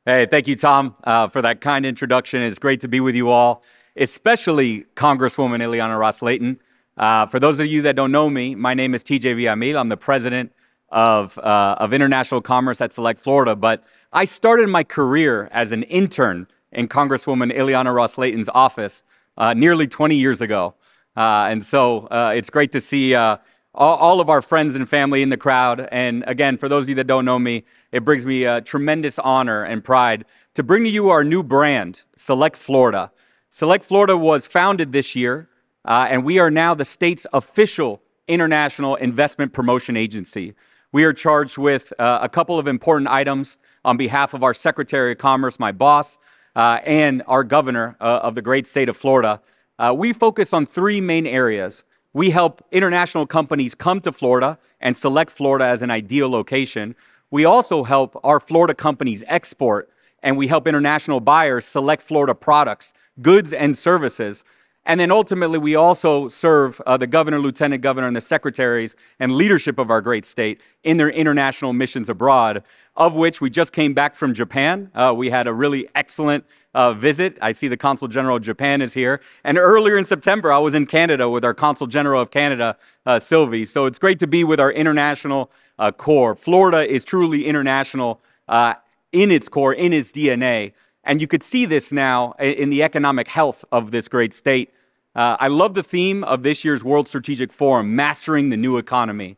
Hey, thank you, Tom, for that kind introduction. It's great to be with you all, especially Congresswoman Ileana Ros-Lehtinen. For those of you that don't know me, my name is TJ Villamil. I'm the president of international commerce at SelectFlorida, but I started my career as an intern in Congresswoman Ileana Ros-Lehtinen's office nearly 20 years ago. And so it's great to see all of our friends and family in the crowd. And again, for those of you that don't know me, it brings me a tremendous honor and pride to bring to you our new brand, SelectFlorida. SelectFlorida was founded this year, and we are now the state's official international investment promotion agency. We are charged with a couple of important items on behalf of our Secretary of Commerce, my boss, and our governor of the great state of Florida. We focus on three main areas. We help international companies come to Florida and select Florida as an ideal location. We also help our Florida companies export, and we help international buyers select Florida products, goods, and services. And then ultimately, we also serve the governor, lieutenant governor, and the secretaries and leadership of our great state in their international missions abroad, of which we just came back from Japan. We had a really excellent visit. I see the Consul General of Japan is here. And earlier in September, I was in Canada with our Consul General of Canada, Sylvie. So it's great to be with our international core. Florida is truly international in its core, in its DNA. And you could see this now in the economic health of this great state. I love the theme of this year's World Strategic Forum, Mastering the New Economy.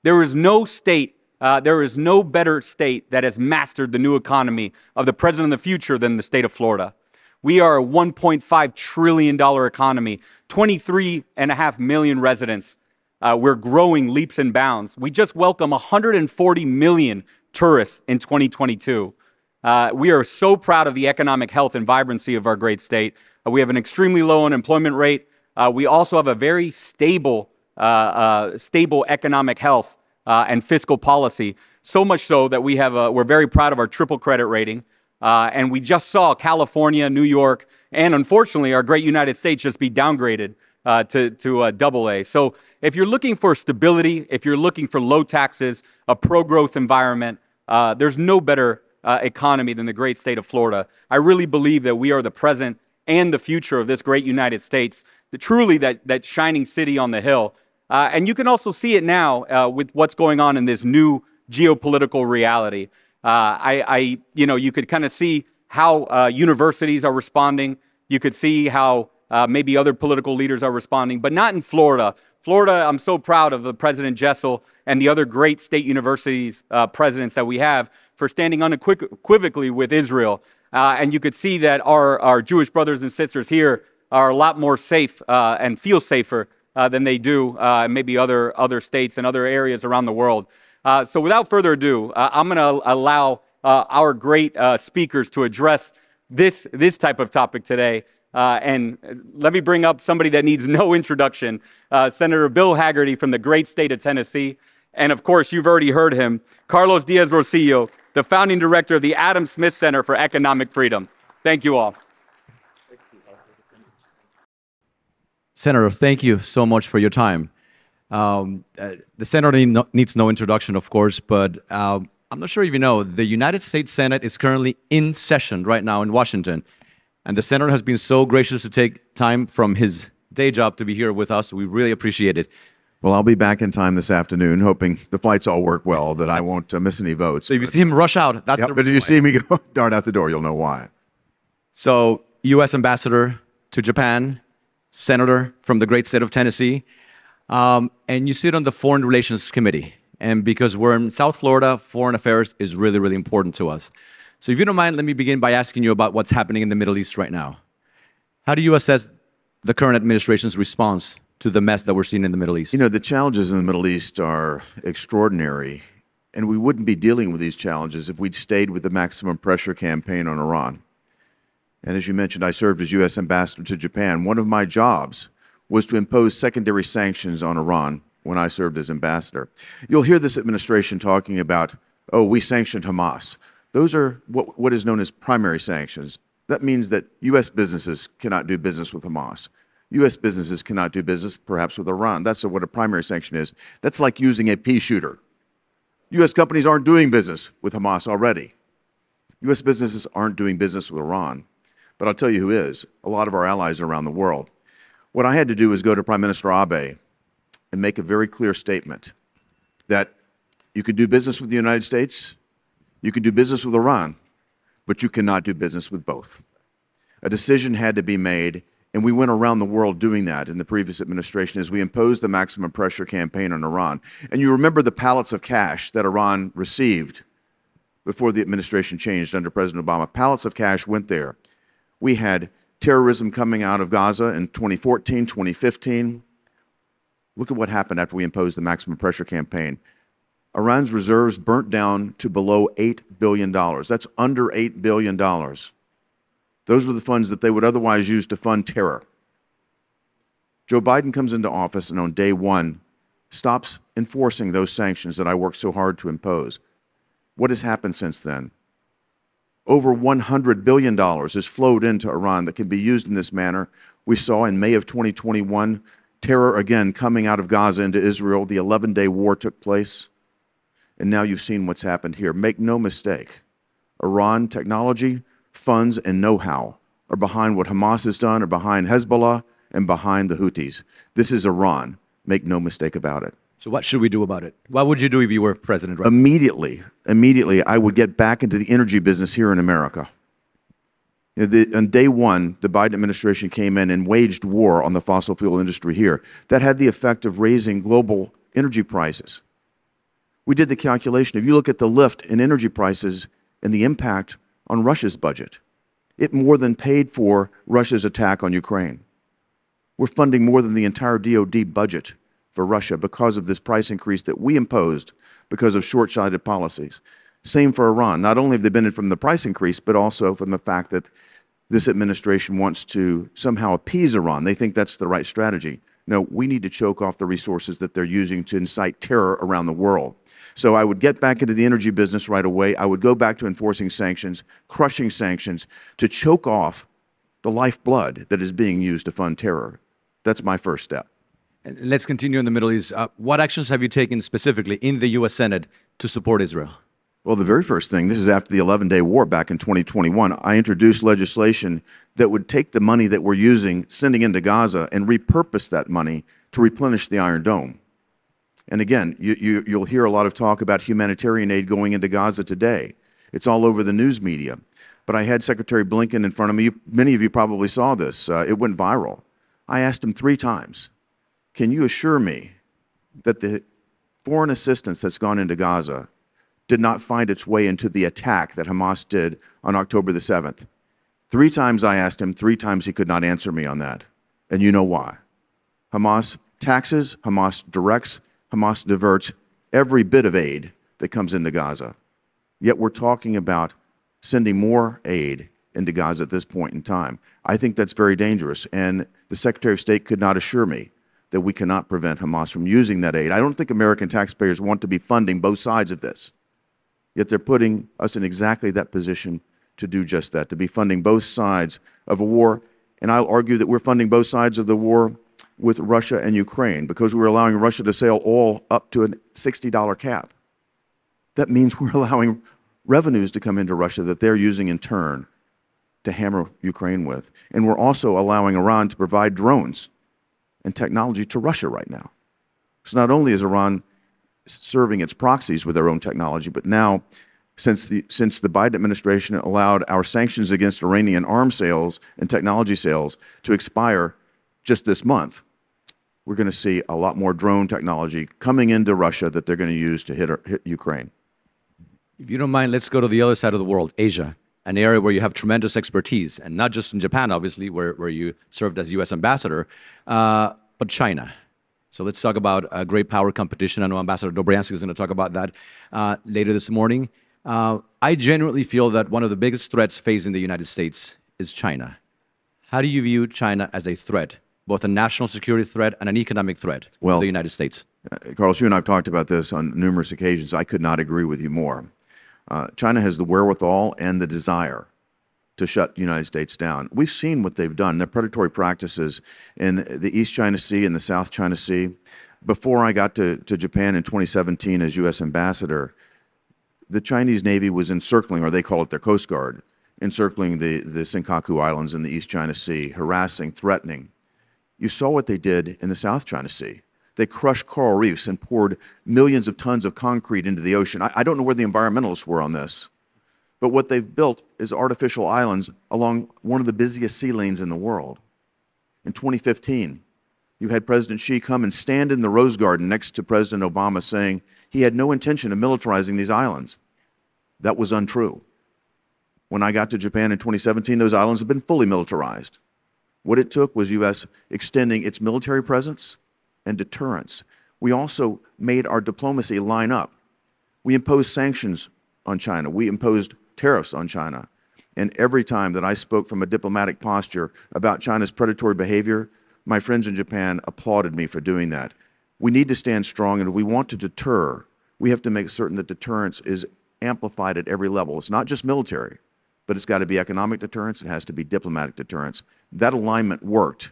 There is no state, there is no better state that has mastered the new economy of the present and the future than the state of Florida. We are a $1.5 trillion economy, 23.5 million residents. We're growing leaps and bounds. We just welcome 140 million tourists in 2022. We are so proud of the economic health and vibrancy of our great state. We have an extremely low unemployment rate. We also have a very stable economic health and fiscal policy. So much so that we're very proud of our triple credit rating. And we just saw California, New York, and unfortunately our great United States just be downgraded to AA. So if you're looking for stability, if you're looking for low taxes, a pro-growth environment, there's no better economy than the great state of Florida. I really believe that we are the present and the future of this great United States, truly that shining city on the hill. And you can also see it now with what's going on in this new geopolitical reality. You could kind of see how universities are responding. You could see how maybe other political leaders are responding, but not in Florida. Florida, I'm so proud of the President Jessel and the other great state universities presidents that we have for standing unequivocally with Israel. And you could see that our Jewish brothers and sisters here are a lot more safe and feel safer than they do in maybe other states and other areas around the world. So without further ado, I'm going to allow our great speakers to address this type of topic today. And let me bring up somebody that needs no introduction, Senator Bill Hagerty from the great state of Tennessee. And of course, you've already heard him, Carlos Diaz-Rosillo, the founding director of the Adam Smith Center for Economic Freedom. Thank you all. Senator, thank you so much for your time. The Senator needs no introduction, of course, but I'm not sure if you know, the United States Senate is currently in session right now in Washington. And the Senator has been so gracious to take time from his day job to be here with us. We really appreciate it. Well, I'll be back in time this afternoon, hoping the flights all work well, that I won't miss any votes. So if you see him rush out, that's the reason but if you see me go dart out the door, you'll know why. So, U.S. Ambassador to Japan, Senator from the great state of Tennessee, and you sit on the Foreign Relations Committee. And because we're in South Florida, foreign affairs is really, really important to us. So if you don't mind, let me begin by asking you about what's happening in the Middle East right now. How do you assess the current administration's response to the mess that we're seeing in the Middle East? You know, the challenges in the Middle East are extraordinary, and we wouldn't be dealing with these challenges if we'd stayed with the maximum pressure campaign on Iran. And as you mentioned, I served as U.S. Ambassador to Japan. One of my jobs was to impose secondary sanctions on Iran when I served as ambassador. You'll hear this administration talking about, oh, we sanctioned Hamas. Those are what is known as primary sanctions. That means that U.S. businesses cannot do business with Hamas. U.S. businesses cannot do business, perhaps, with Iran. That's what a primary sanction is. That's like using a pea shooter. U.S. companies aren't doing business with Hamas already. U.S. businesses aren't doing business with Iran, but I'll tell you who is. A lot of our allies around the world. What I had to do was go to Prime Minister Abe and make a very clear statement that you can do business with the United States, you can do business with Iran, but you cannot do business with both. A decision had to be made, and we went around the world doing that in the previous administration as we imposed the maximum pressure campaign on Iran. And you remember the pallets of cash that Iran received before the administration changed under President Obama. Pallets of cash went there. We had terrorism coming out of Gaza in 2014, 2015. Look at what happened after we imposed the maximum pressure campaign. Iran's reserves burnt down to below $8 billion. That's under $8 billion. Those were the funds that they would otherwise use to fund terror. Joe Biden comes into office and on day one stops enforcing those sanctions that I worked so hard to impose. What has happened since then? Over $100 billion has flowed into Iran that can be used in this manner. We saw in May of 2021, terror again coming out of Gaza into Israel. The 11-day war took place. And now you've seen what's happened here. Make no mistake, Iran technology, funds, and know-how are behind what Hamas has done, are behind Hezbollah, and behind the Houthis. This is Iran. Make no mistake about it. So what should we do about it? What would you do if you were president? Right? Immediately, I would get back into the energy business here in America. On day one, the Biden administration came in and waged war on the fossil fuel industry here. That had the effect of raising global energy prices. We did the calculation. If you look at the lift in energy prices and the impact on Russia's budget, it more than paid for Russia's attack on Ukraine. We're funding more than the entire DoD budget for Russia because of this price increase that we imposed because of short-sighted policies. Same for Iran. Not only have they benefited from the price increase, but also from the fact that this administration wants to somehow appease Iran. They think that's the right strategy. No, we need to choke off the resources that they're using to incite terror around the world. So I would get back into the energy business right away. I would go back to enforcing sanctions, crushing sanctions, to choke off the lifeblood that is being used to fund terror. That's my first step. And let's continue in the Middle East. What actions have you taken specifically in the U.S. Senate to support Israel? Well, the very first thing, this is after the 11-day war back in 2021, I introduced legislation that would take the money that we're using, sending into Gaza, and repurpose that money to replenish the Iron Dome. And again, you'll hear a lot of talk about humanitarian aid going into Gaza today. It's all over the news media. But I had Secretary Blinken in front of me. Many of you probably saw this. It went viral. I asked him 3 times, can you assure me that the foreign assistance that's gone into Gaza did not find its way into the attack that Hamas did on October the 7th? 3 times I asked him, 3 times he could not answer me on that. And you know why? Hamas taxes, Hamas directs, Hamas diverts every bit of aid that comes into Gaza. Yet we're talking about sending more aid into Gaza at this point in time. I think that's very dangerous. And the Secretary of State could not assure me that we cannot prevent Hamas from using that aid. I don't think American taxpayers want to be funding both sides of this. Yet they're putting us in exactly that position to do just that, to be funding both sides of a war. And I'll argue that we're funding both sides of the war with Russia and Ukraine because we're allowing Russia to sell oil up to a $60 cap. That means we're allowing revenues to come into Russia that they're using in turn to hammer Ukraine with. And we're also allowing Iran to provide drones and technology to Russia right now. So not only is Iran serving its proxies with their own technology, but now, since the Biden administration allowed our sanctions against Iranian arms sales and technology sales to expire just this month, we're going to see a lot more drone technology coming into Russia that they're going to use to hit Ukraine. If you don't mind, let's go to the other side of the world, Asia, an area where you have tremendous expertise, and not just in Japan, obviously, where you served as U.S. ambassador, but China. So let's talk about a great power competition. I know Ambassador Dobriansky is going to talk about that later this morning. I genuinely feel that one of the biggest threats facing the United States is China. How do you view China as a threat, both a national security threat and an economic threat for the United States? Carlos, you and I have talked about this on numerous occasions. I could not agree with you more. China has the wherewithal and the desire to shut the United States down. We've seen what they've done, their predatory practices in the East China Sea and the South China Sea. Before I got to Japan in 2017 as U.S. ambassador, the Chinese Navy was encircling, or they call it their Coast Guard, encircling the Senkaku Islands in the East China Sea, harassing, threatening. You saw what they did in the South China Sea. They crushed coral reefs and poured millions of tons of concrete into the ocean. I don't know where the environmentalists were on this, but what they've built is artificial islands along one of the busiest sea lanes in the world. In 2015, you had President Xi come and stand in the Rose Garden next to President Obama saying he had no intention of militarizing these islands. That was untrue. When I got to Japan in 2017, those islands had been fully militarized. What it took was U.S. extending its military presence and deterrence. We also made our diplomacy line up. We imposed sanctions on China. We imposed tariffs on China. And every time that I spoke from a diplomatic posture about China's predatory behavior, my friends in Japan applauded me for doing that. We need to stand strong, and if we want to deter, we have to make certain that deterrence is amplified at every level. It's not just military, but it's got to be economic deterrence. It has to be diplomatic deterrence. That alignment worked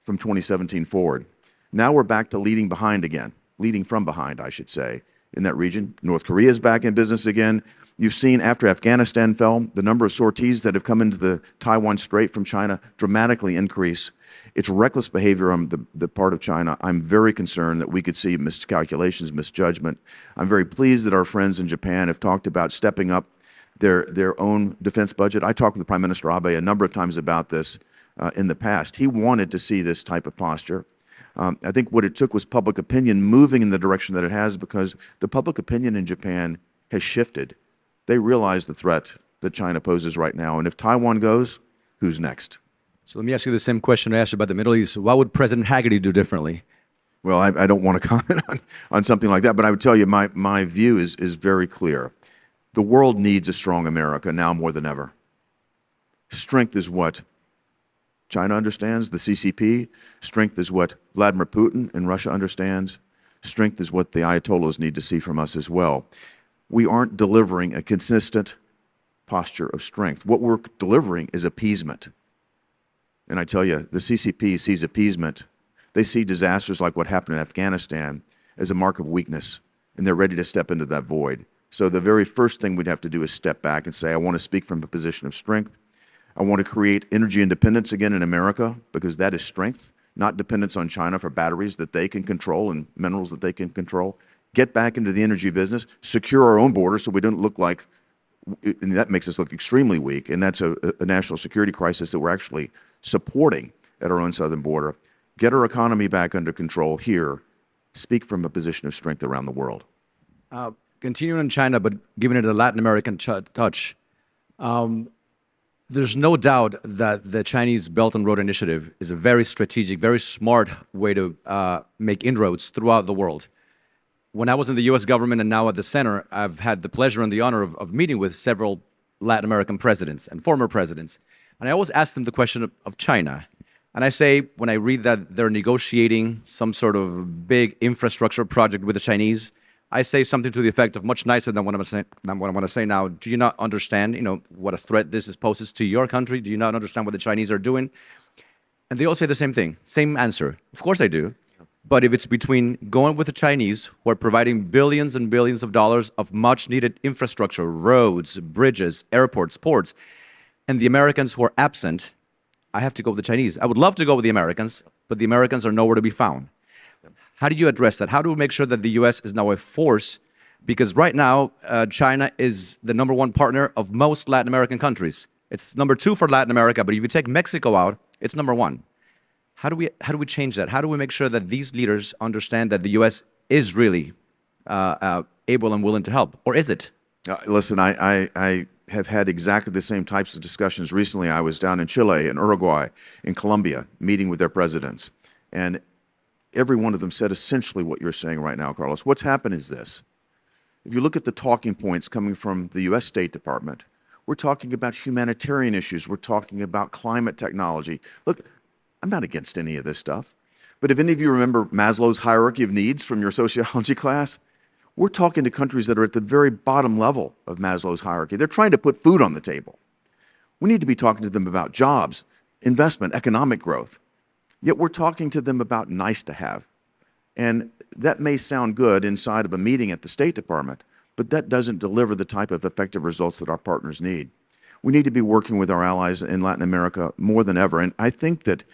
from 2017 forward. Now we're back to leading behind again, leading from behind, I should say, in that region. North Korea is back in business again. You've seen after Afghanistan fell, the number of sorties that have come into the Taiwan Strait from China dramatically increase. It's reckless behavior on the part of China. I'm very concerned that we could see miscalculations, misjudgment. I'm very pleased that our friends in Japan have talked about stepping up their own defense budget. I talked with Prime Minister Abe a number of times about this in the past. He wanted to see this type of posture. I think what it took was public opinion moving in the direction that it has, because the public opinion in Japan has shifted. They realize the threat that China poses right now. And if Taiwan goes, who's next? So let me ask you the same question I asked you about the Middle East. What would President Hagerty do differently? Well, I don't want to comment on something like that, but I would tell you my view is very clear. The world needs a strong America now more than ever. Strength is what China understands, the CCP. Strength is what Vladimir Putin in Russia understands. Strength is what the Ayatollahs need to see from us as well. We aren't delivering a consistent posture of strength. What we're delivering is appeasement. And I tell you, the CCP sees appeasement. They see disasters like what happened in Afghanistan as a mark of weakness, and they're ready to step into that void. So the very first thing we'd have to do is step back and say, I want to speak from a position of strength. I want to create energy independence again in America, because that is strength, not dependence on China for batteries that they can control and minerals that they can control. Get back into the energy business, secure our own border so we don't look like, and that makes us look extremely weak, and that's a national security crisis that we're actually supporting at our own southern border. Get our economy back under control here. Speak from a position of strength around the world. Continuing in China, but giving it a Latin American touch, there's no doubt that the Chinese Belt and Road Initiative is a very strategic, very smart way to make inroads throughout the world. When I was in the U.S. government and now at the center, I've had the pleasure and the honor of meeting with several Latin American presidents and former presidents. And I always ask them the question of China. And I say, when I read that they're negotiating some sort of big infrastructure project with the Chinese, I say something to the effect of, much nicer than what I want to say now. Do you not understand, what a threat this poses to your country? Do you not understand what the Chinese are doing? And they all say the same thing, same answer. Of course I do. But if it's between going with the Chinese, who are providing billions and billions of dollars of much-needed infrastructure, roads, bridges, airports, ports, and the Americans who are absent, I have to go with the Chinese. I would love to go with the Americans, but the Americans are nowhere to be found. How do you address that? How do we make sure that the U.S. is now a force? Because right now, China is the #1 partner of most Latin American countries. It's #2 for Latin America, but if you take Mexico out, it's #1. How do we change that? How do we make sure that these leaders understand that the U.S. is really able and willing to help, or is it? Listen, I have had exactly the same types of discussions recently. I was down in Chile, in Uruguay, in Colombia, meeting with their presidents, and every one of them said essentially what you're saying right now, Carlos. What's happened is this. If you look at the talking points coming from the U.S. State Department, we're talking about humanitarian issues. We're talking about climate technology. Look, I'm not against any of this stuff. But if any of you remember Maslow's hierarchy of needs from your sociology class, we're talking to countries that are at the very bottom level of Maslow's hierarchy. They're trying to put food on the table. We need to be talking to them about jobs, investment, economic growth. Yet we're talking to them about nice to have. And that may sound good inside of a meeting at the State Department, but that doesn't deliver the type of effective results that our partners need. We need to be working with our allies in Latin America more than ever. And I think that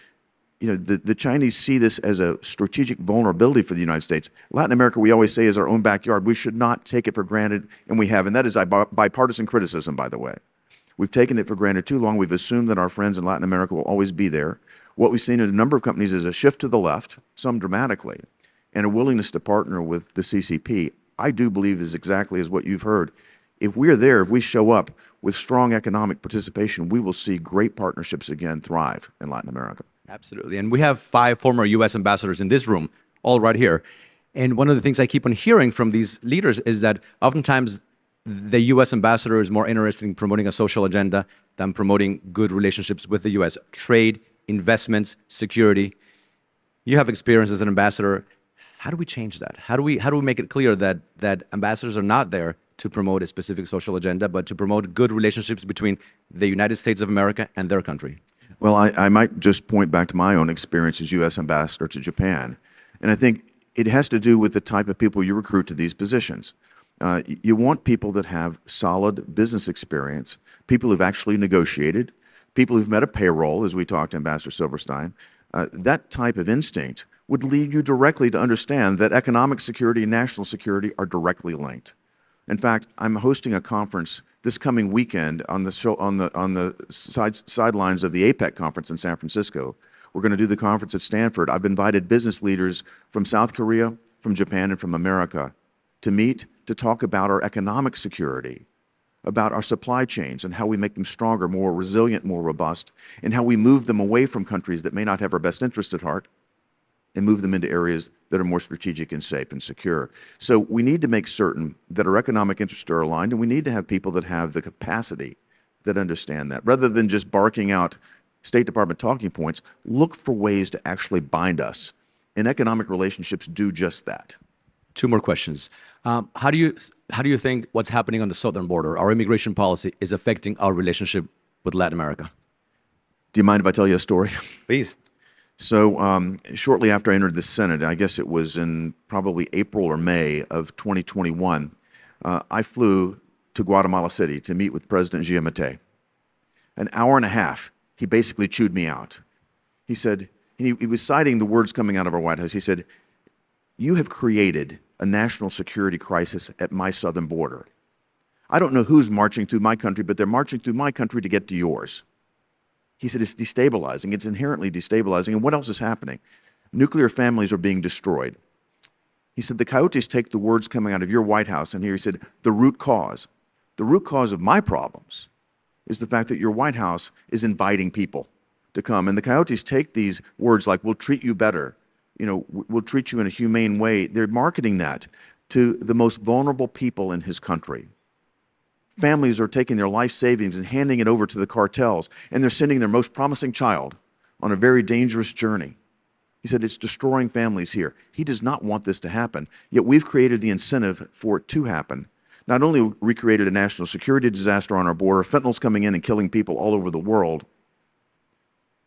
the Chinese see this as a strategic vulnerability for the United States. Latin America, we always say, is our own backyard. We should not take it for granted, and we have. And that is a bipartisan criticism, by the way. We've taken it for granted too long. We've assumed that our friends in Latin America will always be there. What we've seen in a number of companies is a shift to the left, some dramatically, and a willingness to partner with the CCP. I do believe is exactly as what you've heard. If we're there, if we show up with strong economic participation, we will see great partnerships again thrive in Latin America. Absolutely. And we have 5 former U.S. ambassadors in this room, all right here. And one of the things I keep on hearing from these leaders is that oftentimes the U.S. ambassador is more interested in promoting a social agenda than promoting good relationships with the U.S. Trade, investments, security. You have experience as an ambassador. How do we change that? How do we make it clear that ambassadors are not there to promote a specific social agenda, but to promote good relationships between the United States of America and their country? Well, I might just point back to my own experience as U.S. ambassador to Japan. And I think it has to do with the type of people you recruit to these positions. You want people that have solid business experience, people who've actually negotiated, people who've met a payroll, as we talked to Ambassador Silverstein. That type of instinct would lead you directly to understand that economic security and national security are directly linked. In fact, I'm hosting a conference this coming weekend on the sidelines of the APEC conference in San Francisco. We're going to do the conference at Stanford. I've invited business leaders from South Korea, from Japan, and from America to meet to talk about our economic security, about our supply chains and how we make them stronger, more resilient, more robust, and how we move them away from countries that may not have our best interest at heart and move them into areas that are more strategic and safe and secure. So we need to make certain that our economic interests are aligned, and we need to have people that have the capacity that understand that. Rather than just barking out State Department talking points, look for ways to actually bind us. And economic relationships do just that. 2 more questions. How do you think what's happening on the southern border, our immigration policy, is affecting our relationship with Latin America? Do you mind if I tell you a story? Please. So shortly after I entered the Senate, I guess it was in probably April or May of 2021, I flew to Guatemala City to meet with President Giammattei. An hour and a half, he basically chewed me out. He said, he was citing the words coming out of our White House. He said, "You have created a national security crisis at my southern border. I don't know who's marching through my country, but they're marching through my country to get to yours." He said, "It's destabilizing. It's inherently destabilizing. And what else is happening? Nuclear families are being destroyed." He said, "The coyotes take the words coming out of your White House," and here he said, "the root cause of my problems is the fact that your White House is inviting people to come. And the coyotes take these words like, we'll treat you better, we'll treat you in a humane way." They're marketing that to the most vulnerable people in his country. Families are taking their life savings and handing it over to the cartels, and they're sending their most promising child on a very dangerous journey. He said, it's destroying families here. He does not want this to happen, yet we've created the incentive for it to happen. Not only have we created a national security disaster on our border, fentanyl's coming in and killing people all over the world,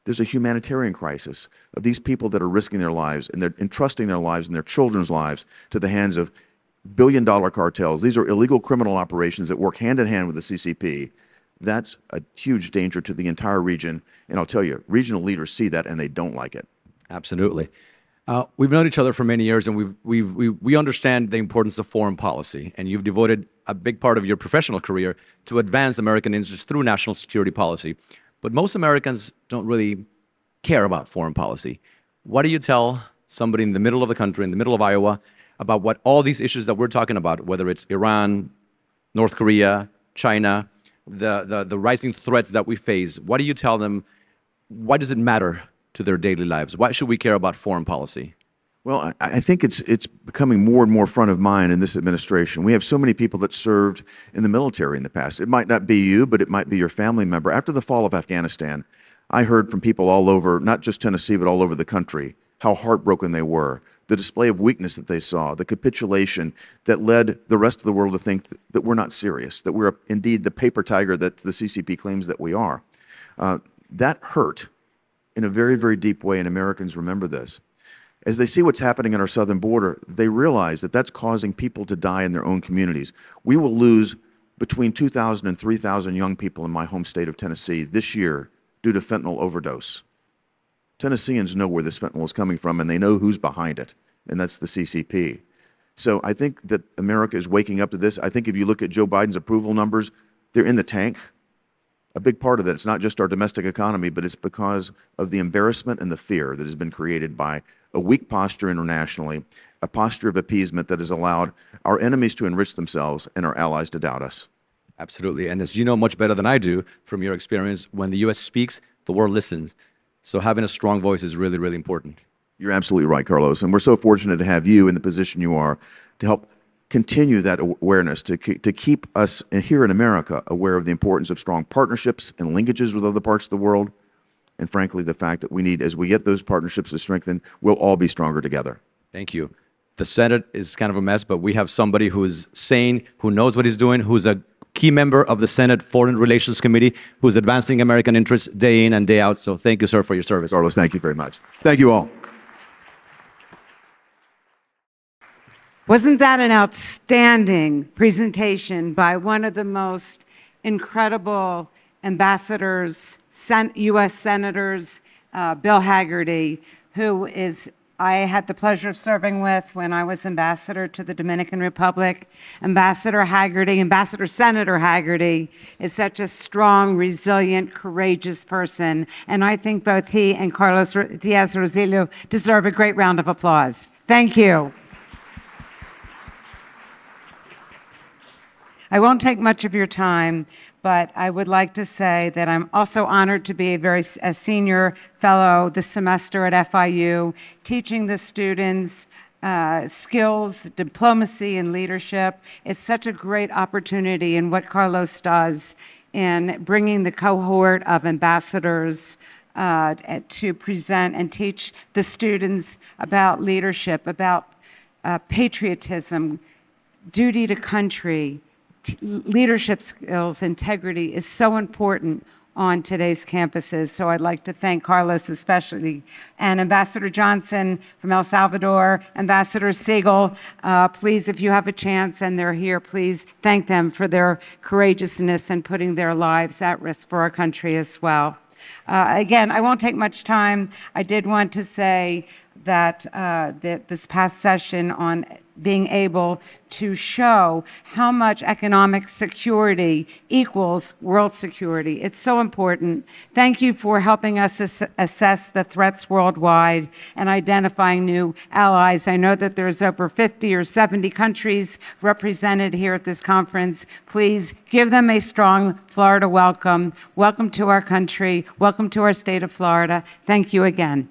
there's a humanitarian crisis of these people that are risking their lives, and they're entrusting their lives and their children's lives to the hands of billion-dollar cartels. These are illegal criminal operations that work hand-in-hand with the CCP. That's a huge danger to the entire region. And I'll tell you, regional leaders see that and they don't like it. Absolutely. We've known each other for many years, and we understand the importance of foreign policy. And you've devoted a big part of your professional career to advance American interests through national security policy. But most Americans don't really care about foreign policy. What do you tell somebody in the middle of the country, in the middle of Iowa, about what all these issues that we're talking about, whether it's Iran, North Korea, China, the rising threats that we face? What do you tell them? Why does it matter to their daily lives? Why should we care about foreign policy? Well, I think it's becoming more and more front of mind in this administration. We have so many people that served in the military in the past. It might not be you, but it might be your family member. After the fall of Afghanistan, I heard from people all over, not just Tennessee, but all over the country, how heartbroken they were, the display of weakness that they saw, the capitulation that led the rest of the world to think that we're not serious, that we're indeed the paper tiger that the CCP claims that we are. That hurt in a very, very deep way, and Americans remember this. as they see what's happening at our southern border, they realize that that's causing people to die in their own communities. We will lose between 2,000 and 3,000 young people in my home state of Tennessee this year due to fentanyl overdose. Tennesseans know where this fentanyl is coming from, and they know who's behind it, and that's the CCP. So I think that America is waking up to this. I think if you look at Joe Biden's approval numbers, they're in the tank. A big part of that, it's not just our domestic economy, but it's because of the embarrassment and the fear that has been created by a weak posture internationally, a posture of appeasement that has allowed our enemies to enrich themselves and our allies to doubt us. Absolutely. And as you know much better than I do from your experience, when the U.S. speaks, the world listens. So having a strong voice is really, really important. You're absolutely right, Carlos. And we're so fortunate to have you in the position you are to help continue that awareness, to keep us here in America aware of the importance of strong partnerships and linkages with other parts of the world. And frankly, the fact that we need, as we get those partnerships to strengthen, we'll all be stronger together. Thank you. The Senate is kind of a mess, but we have somebody who is sane, who knows what he's doing, who's a key member of the Senate Foreign Relations Committee, who's advancing American interests day in and day out. So thank you, sir, for your service. Carlos, thank you very much. Thank you all. Wasn't that an outstanding presentation by one of the most incredible ambassadors, U.S. senators, Bill Hagerty, who I had the pleasure of serving with when I was ambassador to the Dominican Republic. Ambassador Senator Hagerty is such a strong, resilient, courageous person. And I think both he and Carlos Diaz-Rosillo deserve a great round of applause. Thank you. I won't take much of your time, but I would like to say that I'm also honored to be a senior fellow this semester at FIU, teaching the students skills, diplomacy, and leadership. It's such a great opportunity in what Carlos does in bringing the cohort of ambassadors to present and teach the students about leadership, about patriotism, duty to country. Leadership skills, integrity is so important on today's campuses. So I'd like to thank Carlos especially, and Ambassador Johnson from El Salvador, Ambassador Siegel. Please, if you have a chance and they're here, please thank them for their courageousness and putting their lives at risk for our country as well. Again, I won't take much time. I did want to say that this past session on being able to show how much economic security equals world security. It's so important. Thank you for helping us assess the threats worldwide and identifying new allies. I know that there's over 50 or 70 countries represented here at this conference. Please give them a strong Florida welcome. Welcome to our country. Welcome to our state of Florida. Thank you again.